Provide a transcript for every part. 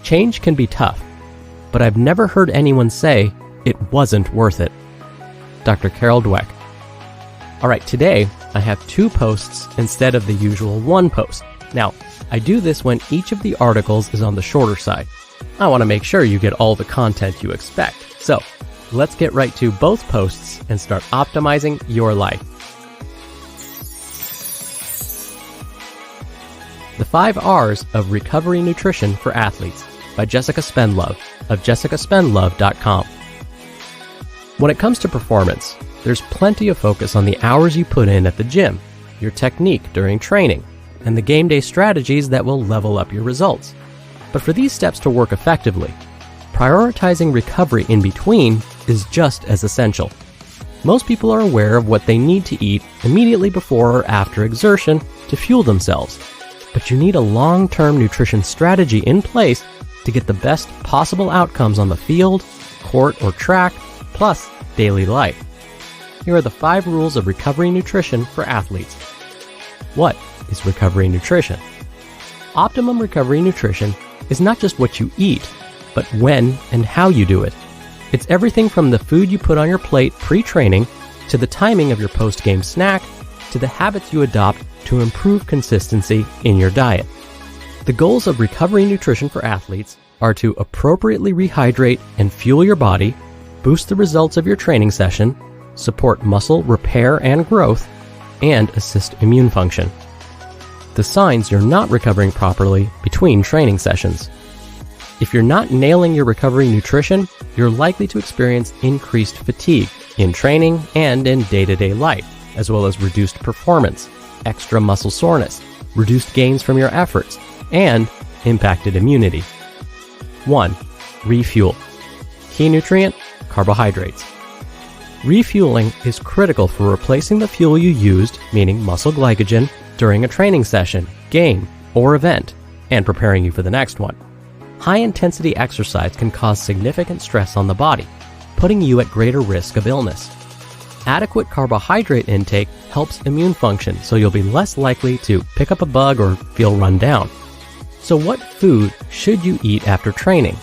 Change can be tough, but I've never heard anyone say it wasn't worth it. Dr. Carol Dweck. All right, today I have 2 posts instead of the usual 1 post. Now, I do this when each of the articles is on the shorter side. I want to make sure you get all the content you expect. So, let's get right to both posts and start optimizing your life. The 5 R's of Recovery Nutrition for Athletes by Jessica Spendlove of jessicaspendlove.com. When it comes to performance, there's plenty of focus on the hours you put in at the gym, your technique during training, and the game day strategies that will level up your results. But for these steps to work effectively, prioritizing recovery in between is just as essential. Most people are aware of what they need to eat immediately before or after exertion to fuel themselves, but you need a long-term nutrition strategy in place to get the best possible outcomes on the field, court, or track, plus daily life. Here are the 5 rules of recovery nutrition for athletes. What is recovery nutrition? Optimum recovery nutrition is not just what you eat, but when and how you do it. It's everything from the food you put on your plate pre-training, to the timing of your post-game snack, to the habits you adopt to improve consistency in your diet. The goals of recovery nutrition for athletes are to appropriately rehydrate and fuel your body, boost the results of your training session, support muscle repair and growth, and assist immune function. The signs you're not recovering properly between training sessions. If you're not nailing your recovery nutrition, you're likely to experience increased fatigue in training and in day-to-day life, as well as reduced performance, extra muscle soreness, reduced gains from your efforts, and impacted immunity. 1. Refuel. Key nutrient: carbohydrates. Refueling is critical for replacing the fuel you used, meaning muscle glycogen, during a training session, game, or event, and preparing you for the next one. High-intensity exercise can cause significant stress on the body, putting you at greater risk of illness. Adequate carbohydrate intake helps immune function, so you'll be less likely to pick up a bug or feel run down. So what food should you eat after training?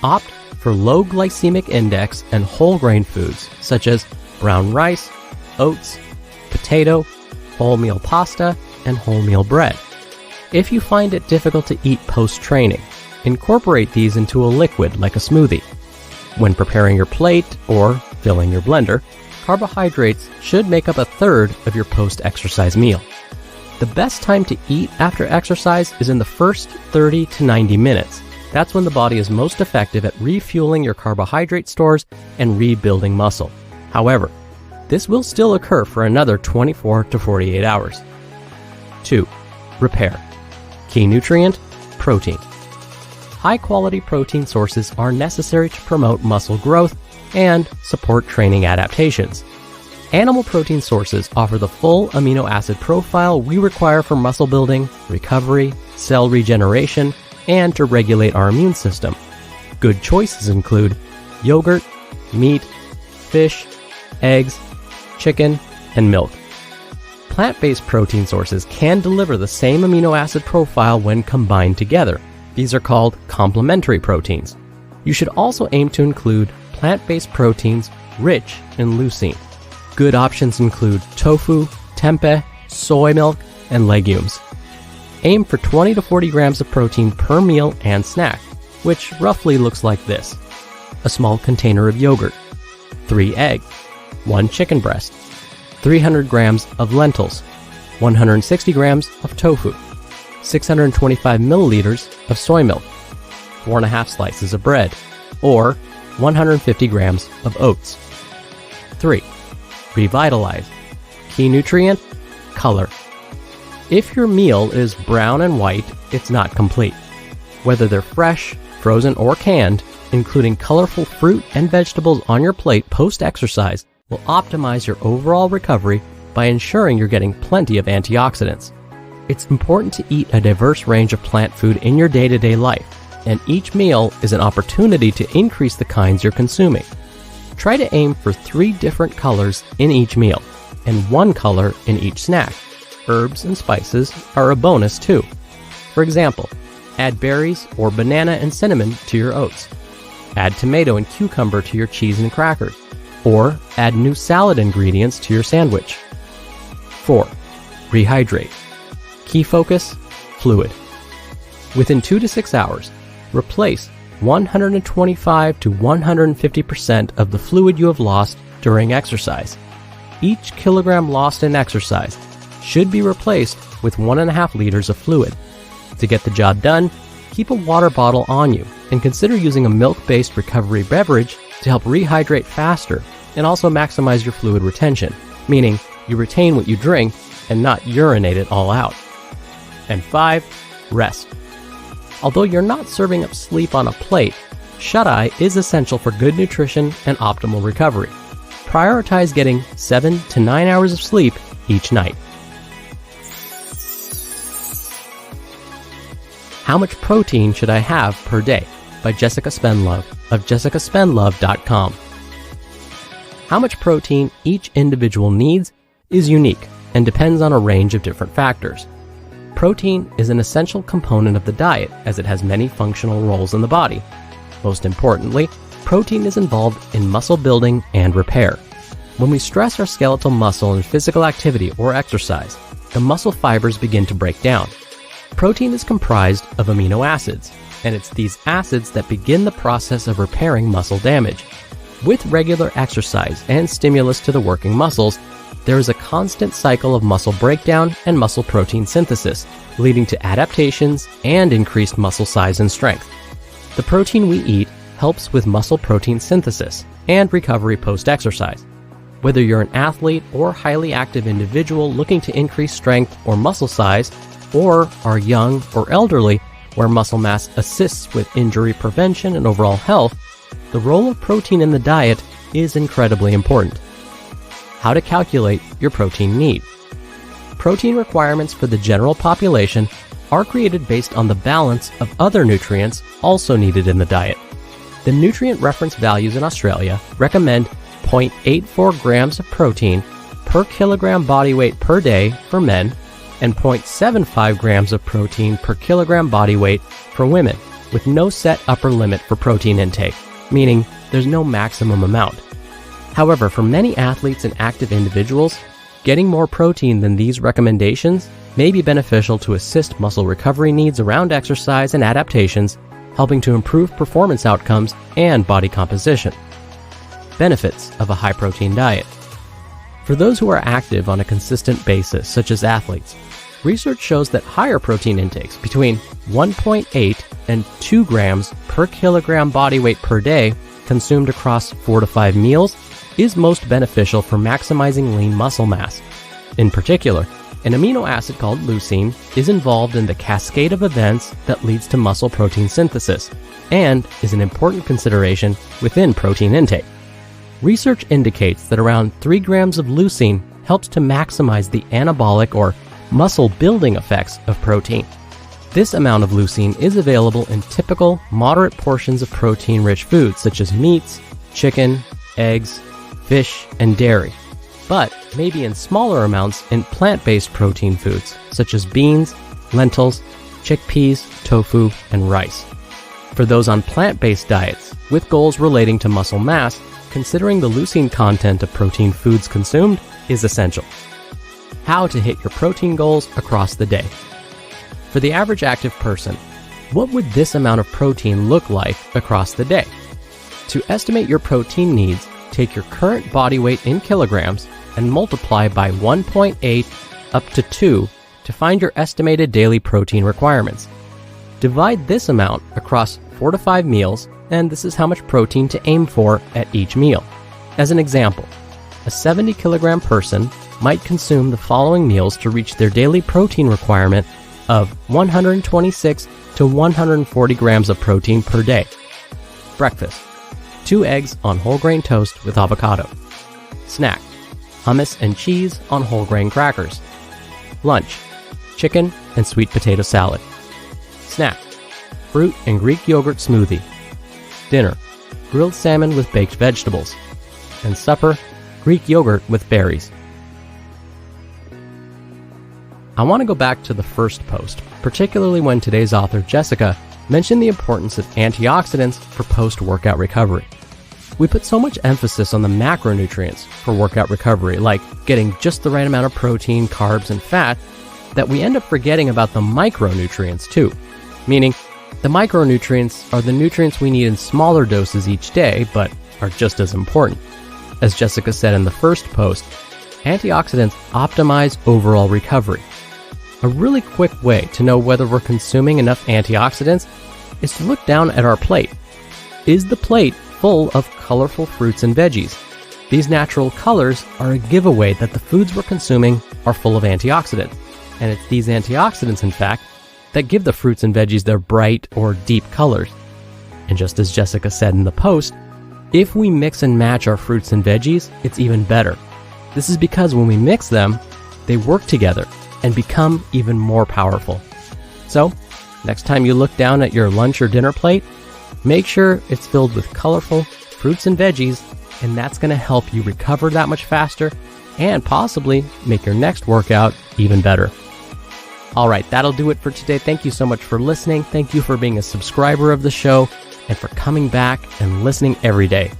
Opt for low glycemic index and whole grain foods such as brown rice, oats, potato, wholemeal pasta, and wholemeal bread. If you find it difficult to eat post-training, incorporate these into a liquid like a smoothie. When preparing your plate or filling your blender, carbohydrates should make up 1/3 of your post-exercise meal. The best time to eat after exercise is in the first 30 to 90 minutes. That's when the body is most effective at refueling your carbohydrate stores and rebuilding muscle. However, this will still occur for another 24 to 48 hours. 2. Repair. Key nutrient: protein. High-quality protein sources are necessary to promote muscle growth and support training adaptations. Animal protein sources offer the full amino acid profile we require for muscle building, recovery, cell regeneration, and to regulate our immune system. Good choices include yogurt, meat, fish, eggs, chicken, and milk. Plant-based protein sources can deliver the same amino acid profile when combined together. These are called complementary proteins. You should also aim to include plant-based proteins rich in leucine. Good options include tofu, tempeh, soy milk, and legumes. Aim for 20 to 40 grams of protein per meal and snack, which roughly looks like this: a small container of yogurt, 3 eggs, 1 chicken breast, 300 grams of lentils, 160 grams of tofu, 625 milliliters of soy milk, 4.5 slices of bread, or 150 grams of oats. 3. Revitalize. Key nutrient: color. If your meal is brown and white, it's not complete. Whether they're fresh, frozen, or canned, including colorful fruit and vegetables on your plate post-exercise will optimize your overall recovery by ensuring you're getting plenty of antioxidants. It's important to eat a diverse range of plant food in your day-to-day life, and each meal is an opportunity to increase the kinds you're consuming. Try to aim for 3 different colors in each meal, and 1 color in each snack. Herbs and spices are a bonus too. For example, Add berries or banana and cinnamon to your oats. Add tomato and cucumber to your cheese and crackers, or add new salad ingredients to your sandwich. 4. Rehydrate. Key focus: fluid. Within 2 to 6 hours, replace 125 to 150% of the fluid you have lost during exercise. Each kilogram lost in exercise should be replaced with 1.5 liters of fluid. To get the job done, keep a water bottle on you and consider using a milk-based recovery beverage to help rehydrate faster and also maximize your fluid retention, meaning you retain what you drink and not urinate it all out. And 5. Rest. Although you're not serving up sleep on a plate, shut-eye is essential for good nutrition and optimal recovery. Prioritize getting 7 to 9 hours of sleep each night. How Much Protein Should I Have Per Day? By Jessica Spenlove of jessicaspenlove.com. How much protein each individual needs is unique and depends on a range of different factors. Protein is an essential component of the diet as it has many functional roles in the body. Most importantly, protein is involved in muscle building and repair. When we stress our skeletal muscle in physical activity or exercise, the muscle fibers begin to break down. Protein is comprised of amino acids, and it's these acids that begin the process of repairing muscle damage. With regular exercise and stimulus to the working muscles, there is a constant cycle of muscle breakdown and muscle protein synthesis, leading to adaptations and increased muscle size and strength. The protein we eat helps with muscle protein synthesis and recovery post-exercise. Whether you're an athlete or highly active individual looking to increase strength or muscle size, or are young or elderly, where muscle mass assists with injury prevention and overall health, the role of protein in the diet is incredibly important. How to calculate your protein need. Protein requirements for the general population are created based on the balance of other nutrients also needed in the diet. The nutrient reference values in Australia recommend 0.84 grams of protein per kilogram body weight per day for men and 0.75 grams of protein per kilogram body weight for women, with no set upper limit for protein intake, meaning there's no maximum amount. However, for many athletes and active individuals, getting more protein than these recommendations may be beneficial to assist muscle recovery needs around exercise and adaptations, helping to improve performance outcomes and body composition. Benefits of a high-protein diet. For those who are active on a consistent basis, such as athletes, research shows that higher protein intakes between 1.8 and 2 grams per kilogram body weight per day consumed across 4 to 5 meals is most beneficial for maximizing lean muscle mass. In particular, an amino acid called leucine is involved in the cascade of events that leads to muscle protein synthesis and is an important consideration within protein intake. Research indicates that around 3 grams of leucine helps to maximize the anabolic or muscle building effects of protein. This amount of leucine is available in typical moderate portions of protein-rich foods such as meats, chicken, eggs, fish, and dairy, but maybe in smaller amounts in plant-based protein foods such as beans, lentils, chickpeas, tofu, and rice. For those on plant-based diets with goals relating to muscle mass, considering the leucine content of protein foods consumed is essential. How to hit your protein goals across the day. For the average active person, what would this amount of protein look like across the day? To estimate your protein needs, take your current body weight in kilograms and multiply by 1.8 up to 2 to find your estimated daily protein requirements. Divide this amount across 4 to 5 meals, and this is how much protein to aim for at each meal. As an example, a 70 kilogram person might consume the following meals to reach their daily protein requirement of 126 to 140 grams of protein per day. Breakfast: 2 eggs on whole grain toast with avocado. Snack: hummus and cheese on whole grain crackers. Lunch: chicken and sweet potato salad. Snack: fruit and Greek yogurt smoothie. Dinner: grilled salmon with baked vegetables. And supper: Greek yogurt with berries. I want to go back to the first post, particularly when today's author, Jessica, mentioned the importance of antioxidants for post-workout recovery. We put so much emphasis on the macronutrients for workout recovery, like getting just the right amount of protein, carbs, and fat, that we end up forgetting about the micronutrients too. Meaning, the micronutrients are the nutrients we need in smaller doses each day, but are just as important. As Jessica said in the first post, antioxidants optimize overall recovery. A really quick way to know whether we're consuming enough antioxidants is to look down at our plate. Is the plate full of colorful fruits and veggies? These natural colors are a giveaway that the foods we're consuming are full of antioxidants. And it's these antioxidants, in fact, that give the fruits and veggies their bright or deep colors. And just as Jessica said in the post, if we mix and match our fruits and veggies, it's even better. This is because when we mix them, they work together and become even more powerful. So, next time you look down at your lunch or dinner plate, make sure it's filled with colorful fruits and veggies, and that's going to help you recover that much faster and possibly make your next workout even better. All right, that'll do it for today. Thank you so much for listening. Thank you for being a subscriber of the show and for coming back and listening every day.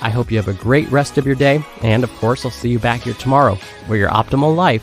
I hope you have a great rest of your day, and of course, I'll see you back here tomorrow, where your optimal life